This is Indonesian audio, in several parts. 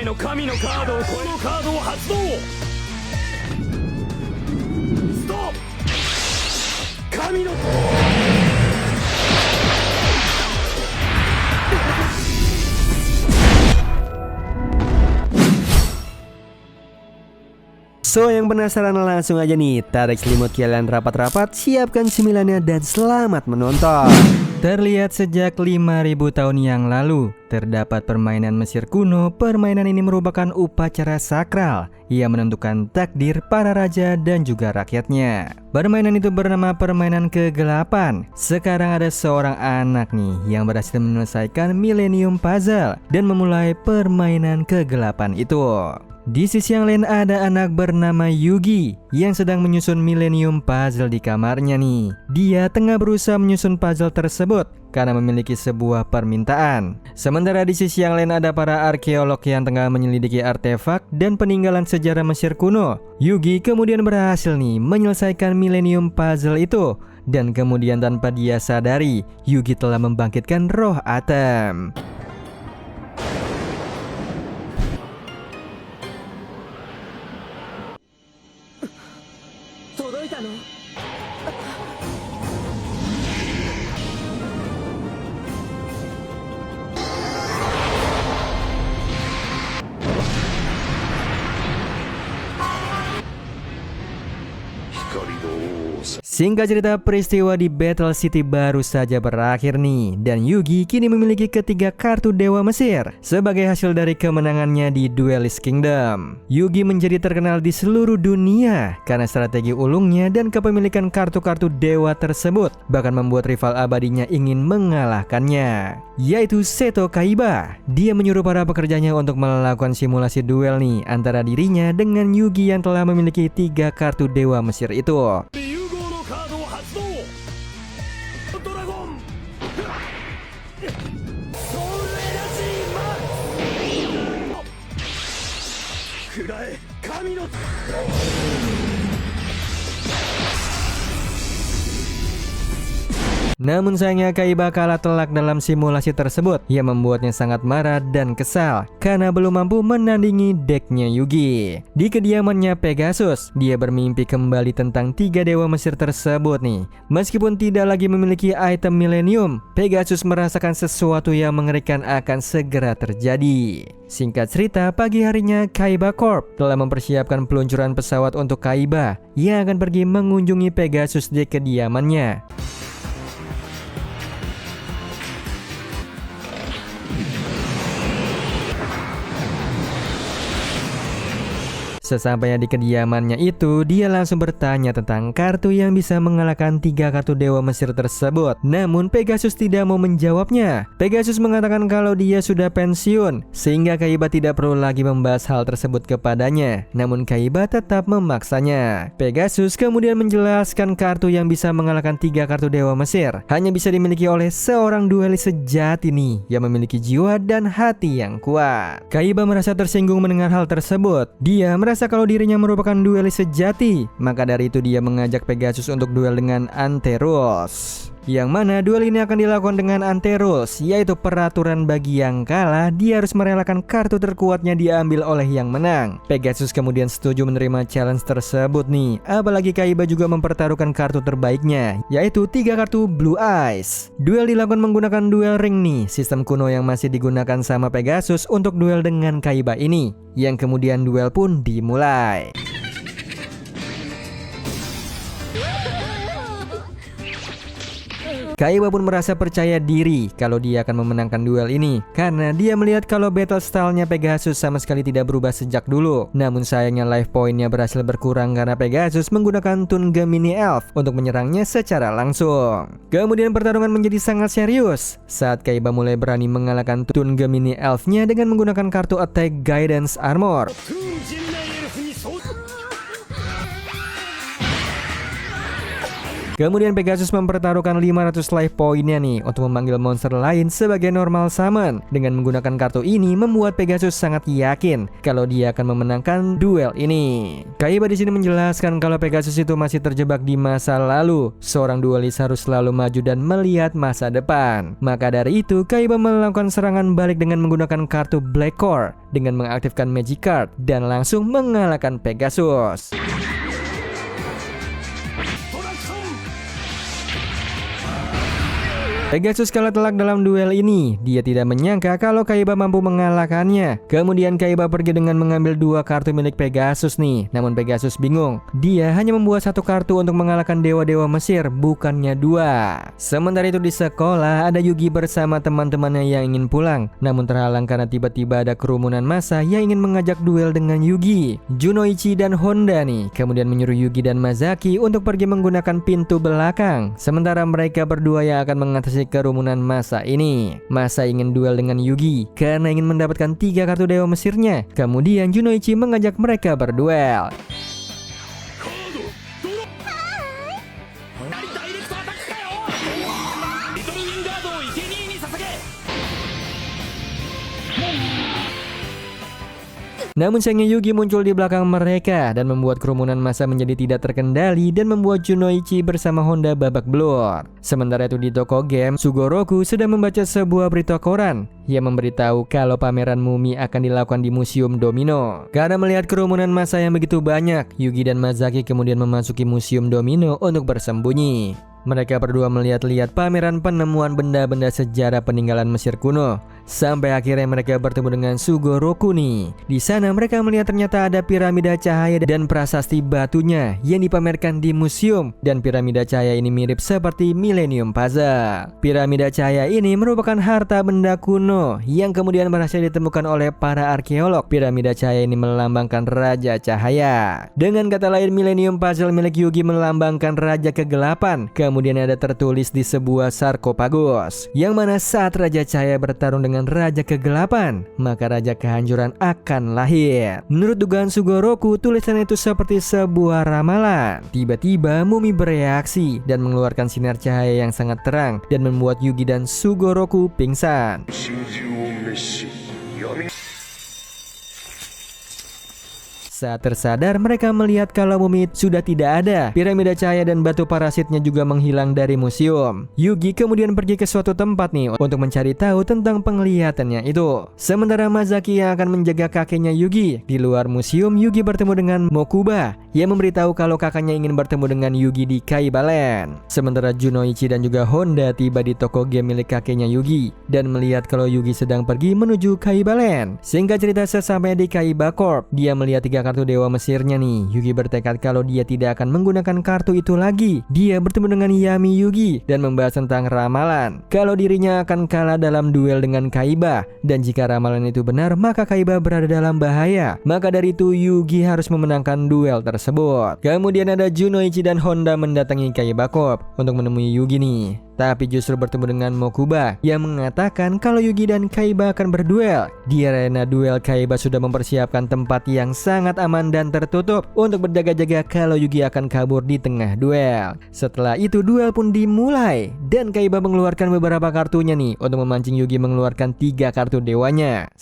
の神のカードをこのカードを発動。ストップ。神のSo, yang penasaran langsung aja nih, tarik selimut kalian rapat-rapat, siapkan cemilannya dan selamat menonton. Terlihat sejak 5.000 tahun yang lalu, terdapat permainan Mesir kuno. Permainan ini merupakan upacara sakral yang menentukan takdir para raja dan juga rakyatnya. Permainan itu bernama permainan kegelapan. Sekarang ada seorang anak nih yang berhasil menyelesaikan Millennium Puzzle dan memulai permainan kegelapan itu. Di sisi yang lain ada anak bernama Yugi yang sedang menyusun Millennium Puzzle di kamarnya nih. Dia tengah berusaha menyusun puzzle tersebut karena memiliki sebuah permintaan. Sementara di sisi yang lain ada para arkeolog yang tengah menyelidiki artefak dan peninggalan sejarah Mesir kuno. Yugi kemudian berhasil nih menyelesaikan Millennium Puzzle itu. Dan kemudian tanpa dia sadari, Yugi telah membangkitkan roh Atem. 届いたの？ Singkat cerita, peristiwa di Battle City baru saja berakhir nih, dan Yugi kini memiliki ketiga kartu Dewa Mesir sebagai hasil dari kemenangannya di Duelist Kingdom. Yugi menjadi terkenal di seluruh dunia karena strategi ulungnya dan kepemilikan kartu-kartu dewa tersebut, bahkan membuat rival abadinya ingin mengalahkannya, yaitu Seto Kaiba. Dia menyuruh para pekerjanya untuk melakukan simulasi duel nih antara dirinya dengan Yugi yang telah memiliki tiga kartu Dewa Mesir itu. Namun sayangnya Kaiba kalah telak dalam simulasi tersebut yang membuatnya sangat marah dan kesal karena belum mampu menandingi decknya Yugi. Di kediamannya Pegasus, dia bermimpi kembali tentang tiga dewa Mesir tersebut nih. Meskipun tidak lagi memiliki item Millennium, Pegasus merasakan sesuatu yang mengerikan akan segera terjadi. Singkat cerita, pagi harinya Kaiba Corp telah mempersiapkan peluncuran pesawat untuk Kaiba yang akan pergi mengunjungi Pegasus di kediamannya. Sesampainya di kediamannya itu, dia langsung bertanya tentang kartu yang bisa mengalahkan tiga kartu dewa Mesir tersebut. Namun Pegasus tidak mau menjawabnya. Pegasus mengatakan kalau dia sudah pensiun, sehingga Kaiba tidak perlu lagi membahas hal tersebut kepadanya. Namun Kaiba tetap memaksanya. Pegasus kemudian menjelaskan kartu yang bisa mengalahkan tiga kartu dewa Mesir hanya bisa dimiliki oleh seorang duelis sejati nih, yang memiliki jiwa dan hati yang kuat. Kaiba merasa tersinggung mendengar hal tersebut. Dia merasa kalau dirinya merupakan duelis sejati, maka dari itu dia mengajak Pegasus untuk duel dengan Anterus. Yang mana duel ini akan dilakukan dengan Anterus, yaitu peraturan bagi yang kalah dia harus merelakan kartu terkuatnya diambil oleh yang menang. Pegasus kemudian setuju menerima challenge tersebut nih, apalagi Kaiba juga mempertaruhkan kartu terbaiknya, yaitu tiga kartu Blue Eyes. Duel dilakukan menggunakan duel ring nih, sistem kuno yang masih digunakan sama Pegasus untuk duel dengan Kaiba ini, yang kemudian duel pun dimulai. Kaiba pun merasa percaya diri kalau dia akan memenangkan duel ini karena dia melihat kalau battle style-nya Pegasus sama sekali tidak berubah sejak dulu. Namun sayangnya life point-nya berhasil berkurang karena Pegasus menggunakan Toon Gemini Elf untuk menyerangnya secara langsung. Kemudian pertarungan menjadi sangat serius saat Kaiba mulai berani mengalahkan Toon Gemini Elf-nya dengan menggunakan kartu Attack Guidance Armor. Kemudian Pegasus mempertaruhkan 500 life pointnya nih untuk memanggil monster lain sebagai normal summon. Dengan menggunakan kartu ini membuat Pegasus sangat yakin kalau dia akan memenangkan duel ini. Kaiba di sini menjelaskan kalau Pegasus itu masih terjebak di masa lalu. Seorang duelis harus selalu maju dan melihat masa depan. Maka dari itu Kaiba melakukan serangan balik dengan menggunakan kartu Black Core dengan mengaktifkan Magic Card dan langsung mengalahkan Pegasus. Pegasus kalah telak dalam duel ini. Dia tidak menyangka kalau Kaiba mampu mengalahkannya. Kemudian Kaiba pergi dengan mengambil 2 kartu milik Pegasus nih. Namun Pegasus bingung. Dia hanya membuat 1 kartu untuk mengalahkan dewa-dewa Mesir, bukannya 2. Sementara itu di sekolah ada Yugi bersama teman-temannya yang ingin pulang. Namun terhalang karena tiba-tiba ada kerumunan massa yang ingin mengajak duel dengan Yugi. Junoichi dan Honda nih kemudian menyuruh Yugi dan Mazaki untuk pergi menggunakan pintu belakang. Sementara mereka berdua yang akan mengatasi kerumunan massa ini. Massa ingin duel dengan Yugi karena ingin mendapatkan 3 kartu dewa Mesirnya. Kemudian Junoichi mengajak mereka berduel. Namun sayangnya Yugi muncul di belakang mereka dan membuat kerumunan massa menjadi tidak terkendali dan membuat Junoichi bersama Honda babak belur. Sementara itu di toko game, Sugoroku sedang membaca sebuah berita koran yang memberitahu kalau pameran mumi akan dilakukan di Museum Domino. Karena melihat kerumunan massa yang begitu banyak, Yugi dan Mazaki kemudian memasuki Museum Domino untuk bersembunyi. Mereka berdua melihat-lihat pameran penemuan benda-benda sejarah peninggalan Mesir kuno. Sampai akhirnya mereka bertemu dengan Sugoroku nih. Di sana mereka melihat ternyata ada piramida cahaya dan prasasti batunya yang dipamerkan di museum. Dan piramida cahaya ini mirip seperti Millennium Puzzle. Piramida cahaya ini merupakan harta benda kuno yang kemudian berhasil ditemukan oleh para arkeolog. Piramida cahaya ini melambangkan Raja Cahaya. Dengan kata lain, Millennium Puzzle milik Yugi melambangkan Raja Kegelapan. Kemudian ada tertulis di sebuah sarkofagus, yang mana saat Raja Cahaya bertarung dengan Raja Kegelapan, maka Raja Kehancuran akan lahir. Menurut dugaan Sugoroku, tulisan itu seperti sebuah ramalan. Tiba-tiba mumi bereaksi dan mengeluarkan sinar cahaya yang sangat terang dan membuat Yugi dan Sugoroku pingsan. Saat tersadar, mereka melihat kalau mumi sudah tidak ada. Piramida cahaya dan batu parasitnya juga menghilang dari museum. Yugi kemudian pergi ke suatu tempat nih untuk mencari tahu tentang penglihatannya itu. Sementara Mazaki yang akan menjaga kakeknya Yugi. Di luar museum, Yugi bertemu dengan Mokuba yang memberitahu kalau kakaknya ingin bertemu dengan Yugi di Kaiba Land. Sementara Junoichi dan juga Honda tiba di toko game milik kakeknya Yugi dan melihat kalau Yugi sedang pergi menuju Kaiba Land. Singkat cerita, sesampainya di Kaiba Corp, dia melihat 3 kartu dewa Mesirnya nih. Yugi bertekad kalau dia tidak akan menggunakan kartu itu lagi. Dia bertemu dengan Yami Yugi dan membahas tentang ramalan kalau dirinya akan kalah dalam duel dengan Kaiba, dan jika ramalan itu benar maka Kaiba berada dalam bahaya. Maka dari itu Yugi harus memenangkan duel tersebut. Kemudian ada Junoichi dan Honda mendatangi Kaiba Corp untuk menemui Yugi nih. Tapi justru bertemu dengan Mokuba yang mengatakan kalau Yugi dan Kaiba akan berduel. Di arena duel, Kaiba sudah mempersiapkan tempat yang sangat aman dan tertutup untuk berjaga-jaga kalau Yugi akan kabur di tengah duel. Setelah itu duel pun dimulai dan Kaiba mengeluarkan beberapa kartunya nih untuk memancing Yugi mengeluarkan 3 kartu dewanya.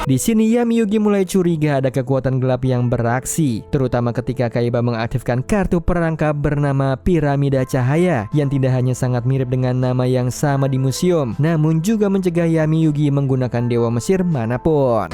Di sini Yami Yugi mulai curiga ada kekuatan gelap yang beraksi, terutama ketika Kaiba mengaktifkan kartu perangkap bernama Piramida Cahaya yang tidak hanya sangat mirip dengan nama yang sama di museum, namun juga mencegah Yami Yugi menggunakan dewa Mesir manapun.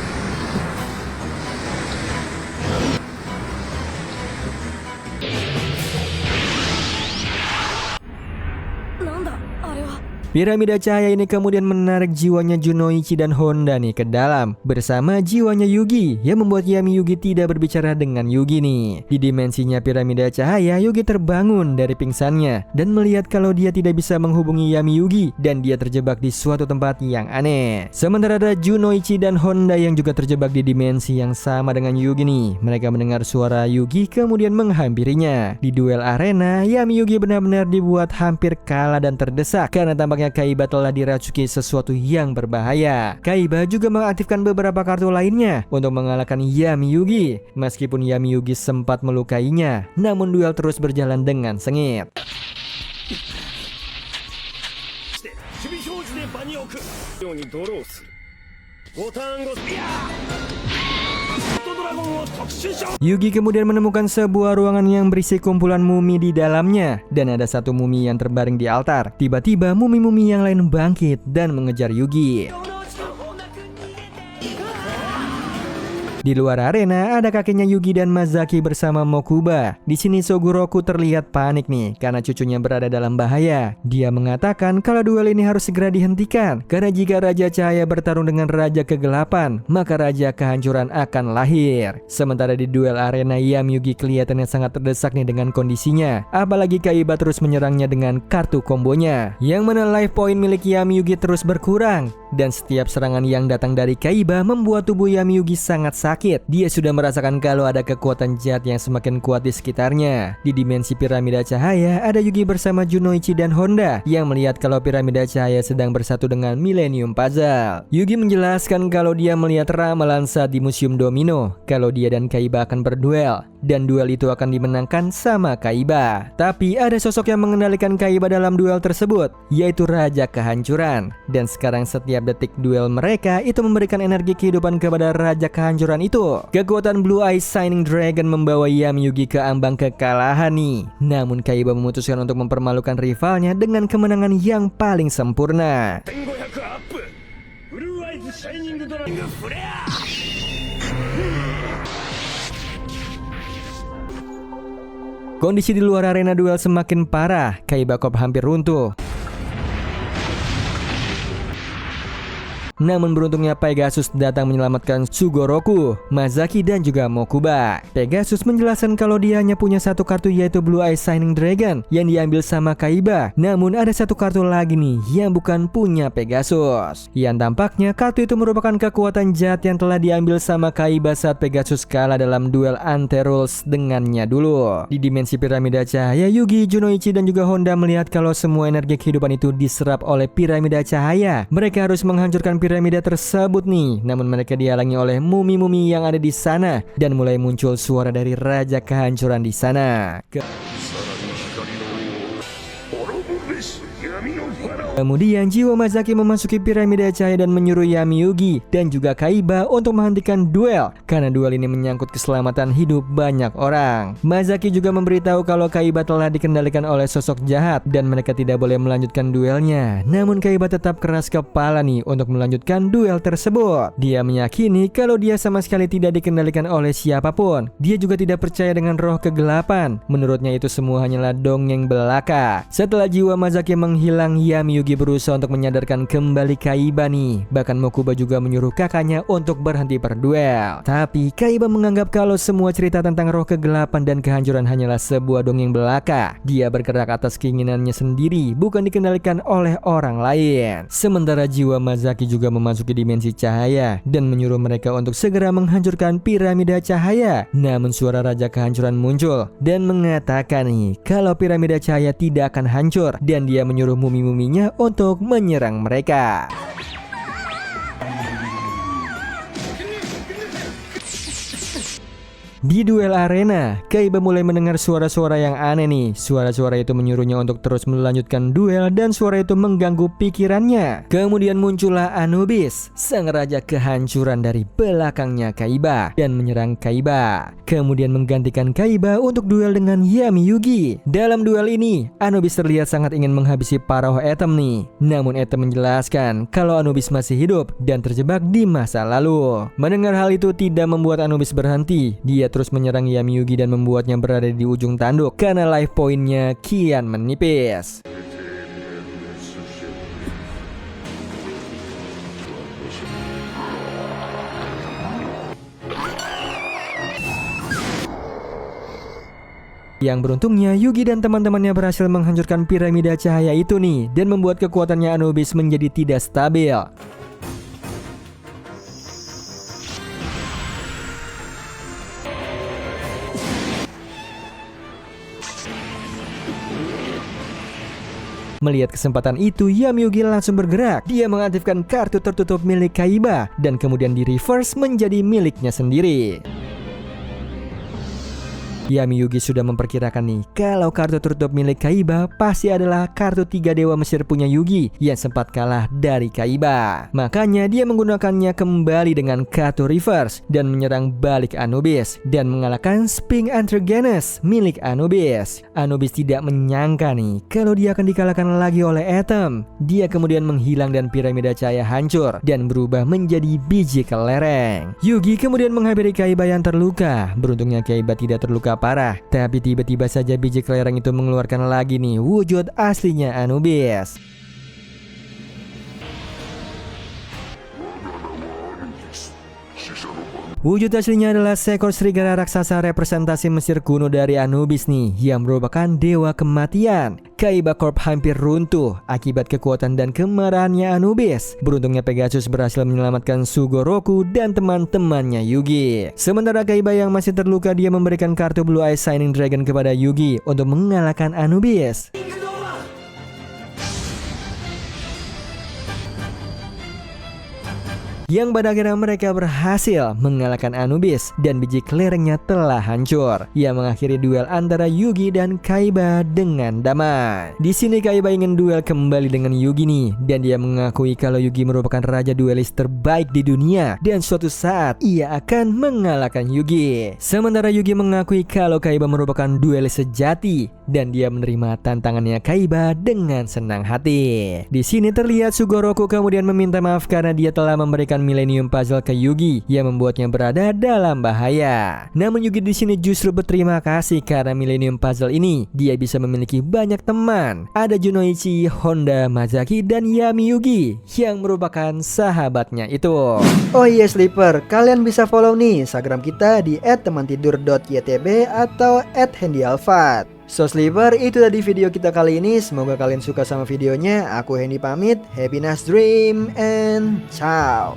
Piramida cahaya ini kemudian menarik jiwanya Junoichi dan Honda nih ke dalam bersama jiwanya Yugi yang membuat Yami Yugi tidak berbicara dengan Yugi nih. Di dimensinya piramida cahaya, Yugi terbangun dari pingsannya dan melihat kalau dia tidak bisa menghubungi Yami Yugi dan dia terjebak di suatu tempat yang aneh. Sementara ada Junoichi dan Honda yang juga terjebak di dimensi yang sama dengan Yugi nih. Mereka mendengar suara Yugi kemudian menghampirinya. Di duel arena, Yami Yugi benar-benar dibuat hampir kalah dan terdesak karena tampaknya tampaknya Kaiba telah diracuki sesuatu yang berbahaya. Kaiba juga mengaktifkan beberapa kartu lainnya untuk mengalahkan Yami Yugi. Meskipun Yami Yugi sempat melukainya, namun duel terus berjalan dengan sengit. 守備表示で場に置くようにドローするボタンをいやードラゴンを特殊召 Yugi kemudian menemukan sebuah ruangan yang berisi kumpulan mumi di dalamnya, dan ada satu mumi yang terbaring di altar. Tiba-tiba mumi-mumi yang lain bangkit dan mengejar Yugi. Di luar arena ada kakeknya Yugi dan Mazaki bersama Mokuba. Di sini Sugoroku terlihat panik nih karena cucunya berada dalam bahaya. Dia mengatakan kalau duel ini harus segera dihentikan karena jika Raja Cahaya bertarung dengan Raja Kegelapan, maka Raja Kehancuran akan lahir. Sementara di duel arena, Yami Yugi kelihatannya sangat terdesak nih dengan kondisinya. Apalagi Kaiba terus menyerangnya dengan kartu kombonya, yang mana life point milik Yami Yugi terus berkurang. Dan setiap serangan yang datang dari Kaiba membuat tubuh Yami Yugi sangat sakit. Dia sudah merasakan kalau ada kekuatan jahat yang semakin kuat di sekitarnya. Di dimensi piramida cahaya, ada Yugi bersama Junoichi dan Honda yang melihat kalau piramida cahaya sedang bersatu dengan Millennium Puzzle. Yugi menjelaskan kalau dia melihat ramalan saat di Museum Domino, kalau dia dan Kaiba akan berduel, dan duel itu akan dimenangkan sama Kaiba. Tapi ada sosok yang mengendalikan Kaiba dalam duel tersebut, yaitu Raja Kehancuran. Dan sekarang setiap detik duel mereka itu memberikan energi kehidupan kepada Raja Kehancuran itu. Kekuatan Blue Eye Shining Dragon membawa Yami Yugi ke ambang kekalahan nih. Namun Kaiba memutuskan untuk mempermalukan rivalnya dengan kemenangan yang paling sempurna. 1500アップブルーアイズシャイニングドラゴンフレア Kondisi di luar arena duel semakin parah. Kaiba Corp hampir runtuh. Namun beruntungnya Pegasus datang menyelamatkan Sugoroku, Mazaki dan juga Mokuba. Pegasus menjelaskan kalau dia hanya punya satu kartu, yaitu Blue Eye Shining Dragon yang diambil sama Kaiba. Namun ada satu kartu lagi nih yang bukan punya Pegasus. Yang tampaknya kartu itu merupakan kekuatan jahat yang telah diambil sama Kaiba saat Pegasus kalah dalam duel Anterules dengannya dulu. Di dimensi piramida cahaya, Yugi, Junoichi dan juga Honda melihat kalau semua energi kehidupan itu diserap oleh piramida cahaya. Mereka harus menghancurkan piramida tersebut nih, namun mereka dihalangi oleh mumi-mumi yang ada di sana, dan mulai muncul suara dari Raja Kehancuran di sana. Kemudian jiwa Mazaki memasuki piramida cahaya dan menyuruh Yami Yugi dan juga Kaiba untuk menghentikan duel karena duel ini menyangkut keselamatan hidup banyak orang. Mazaki juga memberitahu kalau Kaiba telah dikendalikan oleh sosok jahat dan mereka tidak boleh melanjutkan duelnya. Namun Kaiba tetap keras kepala nih untuk melanjutkan duel tersebut. Dia meyakini kalau dia sama sekali tidak dikendalikan oleh siapapun. Dia juga tidak percaya dengan roh kegelapan. Menurutnya itu semua hanyalah dongeng belaka. Setelah jiwa Mazaki menghilang, Yami Yugi berusaha untuk menyadarkan kembali Kaiba nih. Bahkan Mokuba juga menyuruh kakaknya untuk berhenti berduel. Tapi Kaiba menganggap kalau semua cerita tentang roh kegelapan dan kehancuran hanyalah sebuah dongeng belaka. Dia bergerak atas keinginannya sendiri, bukan dikendalikan oleh orang lain. Sementara jiwa Mazaki juga memasuki dimensi cahaya dan menyuruh mereka untuk segera menghancurkan piramida cahaya. Namun suara Raja Kehancuran muncul dan mengatakan nih kalau piramida cahaya tidak akan hancur, dan dia menyuruh mumi-muminya untuk menyerang mereka. Di duel arena, Kaiba mulai mendengar suara-suara yang aneh nih. Suara-suara itu menyuruhnya untuk terus melanjutkan duel dan suara itu mengganggu pikirannya. Kemudian muncullah Anubis, sang raja kehancuran dari belakangnya Kaiba dan menyerang Kaiba. Kemudian menggantikan Kaiba untuk duel dengan Yami Yugi. Dalam duel ini, Anubis terlihat sangat ingin menghabisi Paroh Atom nih. Namun Atom menjelaskan kalau Anubis masih hidup dan terjebak di masa lalu. Mendengar hal itu tidak membuat Anubis berhenti. Dia terus menyerang Yami Yugi dan membuatnya berada di ujung tanduk karena life point-nya kian menipis. Yang beruntungnya Yugi dan teman-temannya berhasil menghancurkan piramida cahaya itu nih dan membuat kekuatannya Anubis menjadi tidak stabil. Melihat kesempatan itu, Yami Yugi langsung bergerak. Dia mengaktifkan kartu tertutup milik Kaiba dan kemudian di reverse menjadi miliknya sendiri. Yami Yugi sudah memperkirakan nih kalau kartu tertutup milik Kaiba pasti adalah kartu 3 dewa Mesir punya Yugi yang sempat kalah dari Kaiba. Makanya dia menggunakannya kembali dengan kartu reverse dan menyerang balik Anubis dan mengalahkan Sphinx Antigonus milik Anubis. Anubis tidak menyangka nih kalau dia akan dikalahkan lagi oleh Atom. Dia kemudian menghilang dan piramida cahaya hancur dan berubah menjadi biji kelereng. Yugi kemudian menghampiri Kaiba yang terluka. Beruntungnya Kaiba tidak terluka parah, tapi tiba-tiba saja biji kelereng itu mengeluarkan lagi nih wujud aslinya Anubis. Wujud aslinya adalah seekor serigala raksasa representasi Mesir kuno dari Anubis nih, yang merupakan dewa kematian. Kaiba Corp hampir runtuh akibat kekuatan dan kemarahannya Anubis. Beruntungnya Pegasus berhasil menyelamatkan Sugoroku dan teman-temannya Yugi. Sementara Kaiba yang masih terluka, dia memberikan kartu Blue Eye Shining Dragon kepada Yugi untuk mengalahkan Anubis. Yang pada akhirnya mereka berhasil mengalahkan Anubis dan biji kelerengnya telah hancur, yang mengakhiri duel antara Yugi dan Kaiba dengan damai. Di sini Kaiba ingin duel kembali dengan Yugi nih, dan dia mengakui kalau Yugi merupakan raja duelis terbaik di dunia dan suatu saat ia akan mengalahkan Yugi. Sementara Yugi mengakui kalau Kaiba merupakan duelis sejati dan dia menerima tantangannya Kaiba dengan senang hati. Di sini terlihat Sugoroku kemudian meminta maaf karena dia telah memberikan Millennium Puzzle ke Yugi yang membuatnya berada dalam bahaya. Namun Yugi di sini justru berterima kasih karena Millennium Puzzle ini dia bisa memiliki banyak teman. Ada Junoichi, Honda, Mazaki, dan Yami Yugi yang merupakan sahabatnya itu. Oh iya Sleeper, kalian bisa follow nih Instagram kita di @temantidur.ytb atau @handyalfat. So Sleeper, itu tadi video kita kali ini. Semoga kalian suka sama videonya. Aku Hendy pamit. Happy nice dream and ciao.